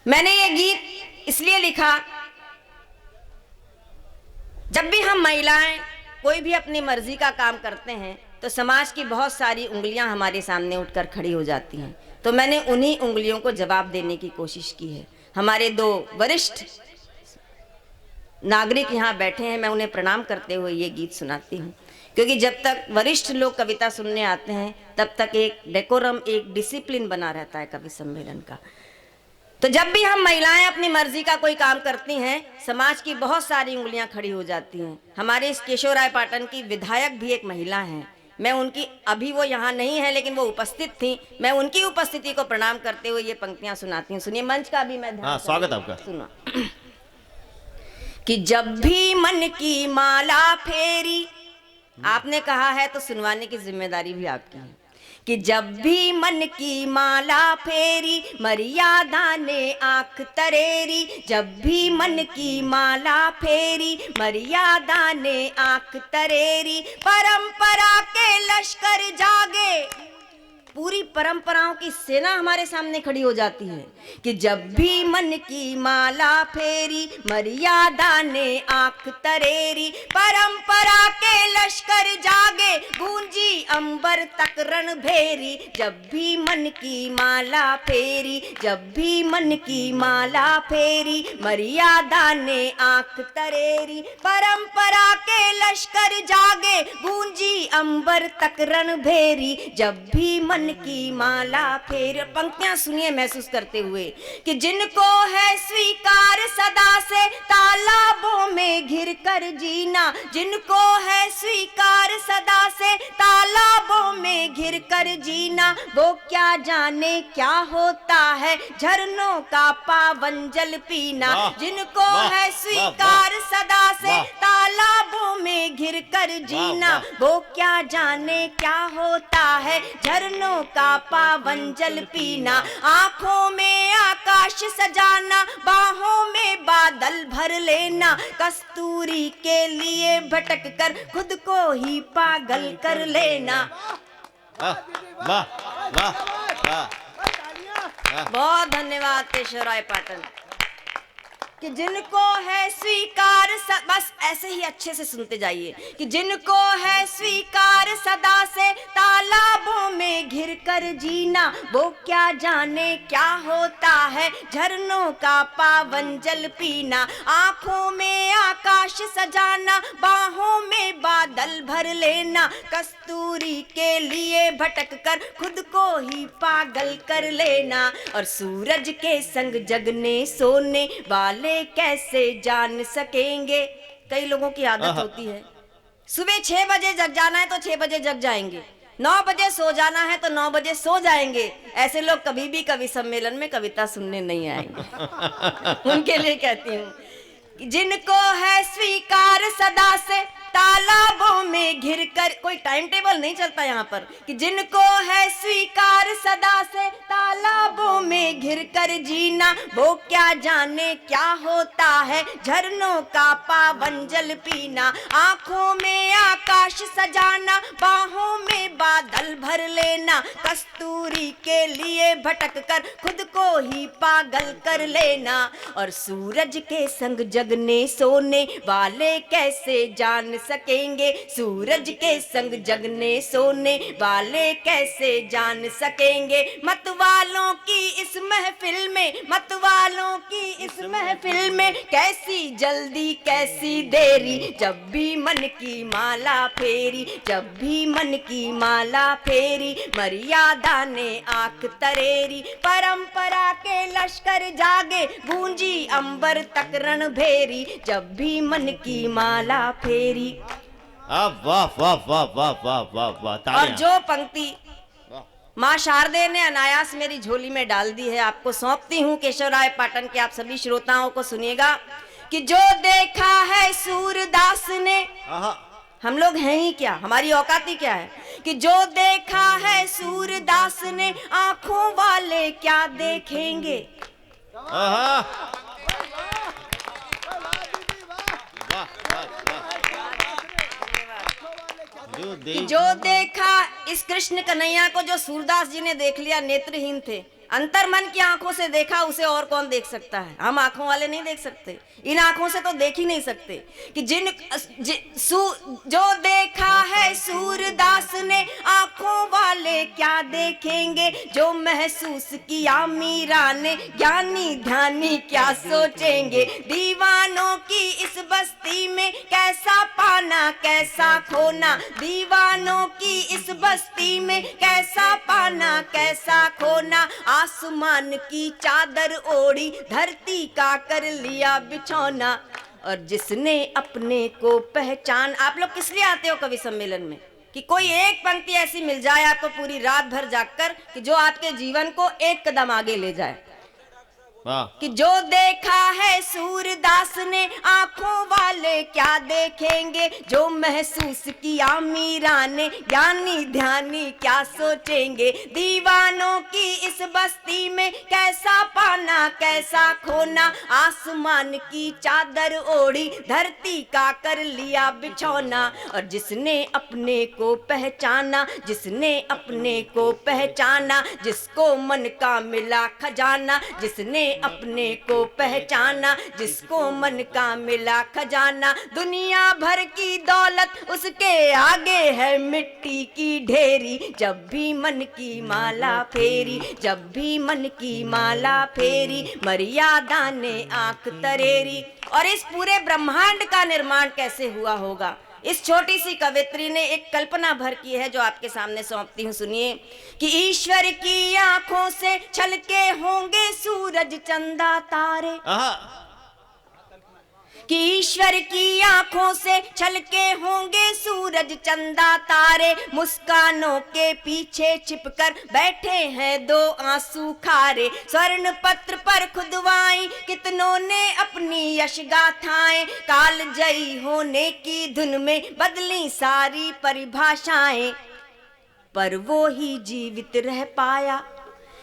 मैंने ये गीत इसलिए लिखा, जब भी हम महिलाएं कोई भी अपनी मर्जी का काम करते हैं तो समाज की बहुत सारी उंगलियां हमारे सामने उठकर खड़ी हो जाती हैं। तो मैंने उन्हीं उंगलियों को जवाब देने की कोशिश की है। हमारे दो वरिष्ठ नागरिक यहाँ बैठे हैं, मैं उन्हें प्रणाम करते हुए ये गीत सुनाती हूँ, क्योंकि जब तक वरिष्ठ लोग कविता सुनने आते हैं तब तक एक डेकोरम, एक डिसिप्लिन बना रहता है कवि सम्मेलन का। तो जब भी हम महिलाएं अपनी मर्जी का कोई काम करती हैं, समाज की बहुत सारी उंगलियां खड़ी हो जाती हैं। हमारे इस केशवरायपाटन की विधायक भी एक महिला हैं। मैं उनकी, अभी वो यहाँ नहीं है लेकिन वो उपस्थित थी, मैं उनकी उपस्थिति को प्रणाम करते हुए ये पंक्तियां सुनाती हूँ। सुनिए, मंच का भी मैं ध्यान, स्वागत आपका। सुनो। कि जब भी मन की माला फेरी, आपने कहा है तो सुनवाने की जिम्मेदारी भी आपकी है। कि जब भी मन की माला फेरी, मर्यादा ने आंख तरेरी। जब भी मन की माला फेरी, मर्यादा ने आंख तरेरी। परंपरा के लश्कर जागे, पूरी परंपराओं की सेना हमारे सामने खड़ी हो जाती है। कि जब भी मन की माला फेरी, मर्यादा ने आंख तरेरी। परंपरा के लश्कर जागे, गूंजी अंबर तक रणभेरी। जब भी मन की माला फेरी, जब भी मन की माला फेरी, मर्यादा ने आंख तरेरी। परंपरा के लश्कर जागे, गूंजी अंबर तक रणभेरी। जब भी मन की माला फेर, पंक्तियां सुनिए महसूस करते हुए। कि जिनको है स्वीकार सदा से तालाबों में घिर कर जीना। जिनको है स्वीकार सदा से तालाबों में घिर कर जीना। वो क्या जाने क्या होता है झरनों का पावन जल पीना। जिनको है स्वीकार सदा से तालाबों में घिर कर जीना। वो क्या जाने क्या होता है झरनों का पावन जल पीना। आंखों में आकाश सजाना, बाहों में बादल भर लेना। कस्तूरी के लिए भटक कर खुद को ही पागल कर लेना। वाह वाह वाह। बहुत धन्यवाद केशवरायपाटन। कि जिनको है स्वीकार, बस ऐसे ही अच्छे से सुनते जाइए। कि जिनको है स्वीकार सदा से तालाबों में घिर कर जीना। वो क्या जाने क्या होता है झरनों का पावन जल पीना। आंखों में आकाश सजाना, बाहों में बादल भर लेना। कस्तूरी के लिए भटक कर खुद को ही पागल कर लेना। और सूरज के संग जगने सोने वाले कैसे जान सकेंगे। कई लोगों की आदत होती है, सुबह 6 बजे जग जाना है तो 6 बजे जग जाएंगे, 9 बजे सो जाना है तो 9 बजे सो जाएंगे। ऐसे लोग कभी भी कवि सम्मेलन में कविता सुनने नहीं आएंगे। उनके लिए कहती हूँ, जिनको है स्वीकार सदा से तालाबों में घिर कर, कोई टाइम टेबल नहीं चलता यहाँ पर। कि जिनको है स्वीकार सदा से तालाबों में घिर कर जीना। वो क्या जाने क्या होता है झरनों का पावन जल पीना। आंखों में आकाश सजाना, बाहों में बादल भर लेना। कस्तूरी के लिए भटक कर खुद को ही पागल कर लेना। और सूरज के संग जगने सोने वाले कैसे जान सकेंगे। सूरज के संग जगने सोने वाले कैसे जान सकेंगे। मत वालों की इस महफिल में, मत वालों की इस महफिल में कैसी जल्दी कैसी देरी। जब भी मन की माला फेरी, जब भी मन की माला फेरी, मर्यादा ने आंख तरेरी। परंपरा के लश्कर जागे, गूंजी अंबर तक रणभेरी। जब भी मन की माला फेरी। वाह वाह वाह वाह वाह वाह वाह। और जो पंक्ति माँ शारदे ने अनायास मेरी झोली में डाल दी है, आपको सौंपती हूँ केशवरायपाटन के आप सभी श्रोताओं को। सुनिएगा। कि जो देखा है सूरदास ने, हम लोग हैं ही क्या, हमारी औकाती क्या है। कि जो देखा है सूरदास ने, आंखों वाले क्या देखेंगे। कि जो देखा, इस कृष्ण कन्हैया को जो सूरदास जी ने देख लिया, नेत्रहीन थे, अंतर मन की आंखों से देखा उसे और कौन देख सकता है? हम आंखों वाले नहीं देख सकते, इन आंखों से तो देख ही नहीं सकते कि जो देखा है सूरदास ने आंखों वाले क्या देखेंगे, जो महसूस किया मीरा ने ज्ञानी ध्यानी क्या सोचेंगे। दीवानों की इस बस्ती में कैसा पाना कैसा खोना, दीवानों की इस बस्ती में कैसा पाना कैसा खोना। आसमान की चादर ओढ़ी धरती का कर लिया बिछौना, और जिसने अपने को पहचान। आप लोग किस लिए आते हो कवि सम्मेलन में? कि कोई एक पंक्ति ऐसी मिल जाए आपको पूरी रात भर जागकर कि जो आपके जीवन को एक कदम आगे ले जाए। कि जो देखा है सूरदास ने आंखों वाले क्या देखेंगे, जो महसूस किया मीरा ने ज्ञानी ध्यानी क्या सोचेंगे। दीवानों की इस बस्ती में कैसा पाना कैसा खोना, आसमान की चादर ओढ़ी धरती का कर लिया बिछौना। और जिसने अपने को पहचाना, जिसने अपने को पहचाना, जिसको मन का मिला खजाना, जिसने अपने को पहचाना, जिसको मन का मिला खजाना। दुनिया भर की दौलत उसके आगे है मिट्टी की ढेरी, जब भी मन की माला फेरी, जब भी मन की माला फेरी, मर्यादा ने आंख तरेरी। और इस पूरे ब्रह्मांड का निर्माण कैसे हुआ होगा, इस छोटी सी कवित्री ने एक कल्पना भर की है जो आपके सामने सौंपती हूँ। सुनिए कि ईश्वर की आंखों से छलके होंगे सूरज चंदा तारे, कि ईश्वर की आंखों से छलके होंगे सूरज चंदा तारे। मुस्कानों के पीछे छिपकर बैठे हैं दो आंसू खारे। स्वर्ण पत्र पर खुदवाई कितनों ने अपनी यश गाथाएं, कालजयी होने की धुन में बदली सारी परिभाषाएं। पर वो ही जीवित रह पाया,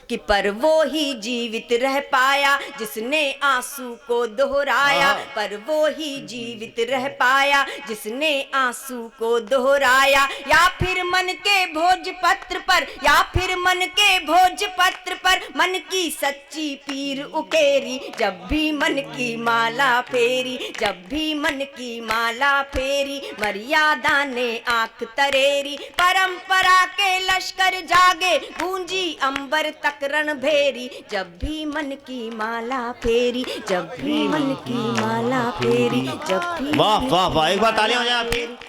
कि पर वो ही जीवित रह पाया जिसने आंसू को दोहराया। पर वो ही जीवित रह पाया जिसने आंसू को दोहराया। या फिर मन के भोजपत्र पर, या फिर मन के भोजपत्र पर मन की सच्ची पीर उकेरी, जब भी मन की माला फेरी, जब भी मन की माला फेरी, मर्यादा ने आंख तरेरी। परंपरा के लश्कर जागे गूंजी अंबर तक रणभेरी, जब भी मन की माला फेरी, जब भी मन की माला फेरी, जब भी। वाह वाह वाह, एक बार तालियां हो जाए आपकी।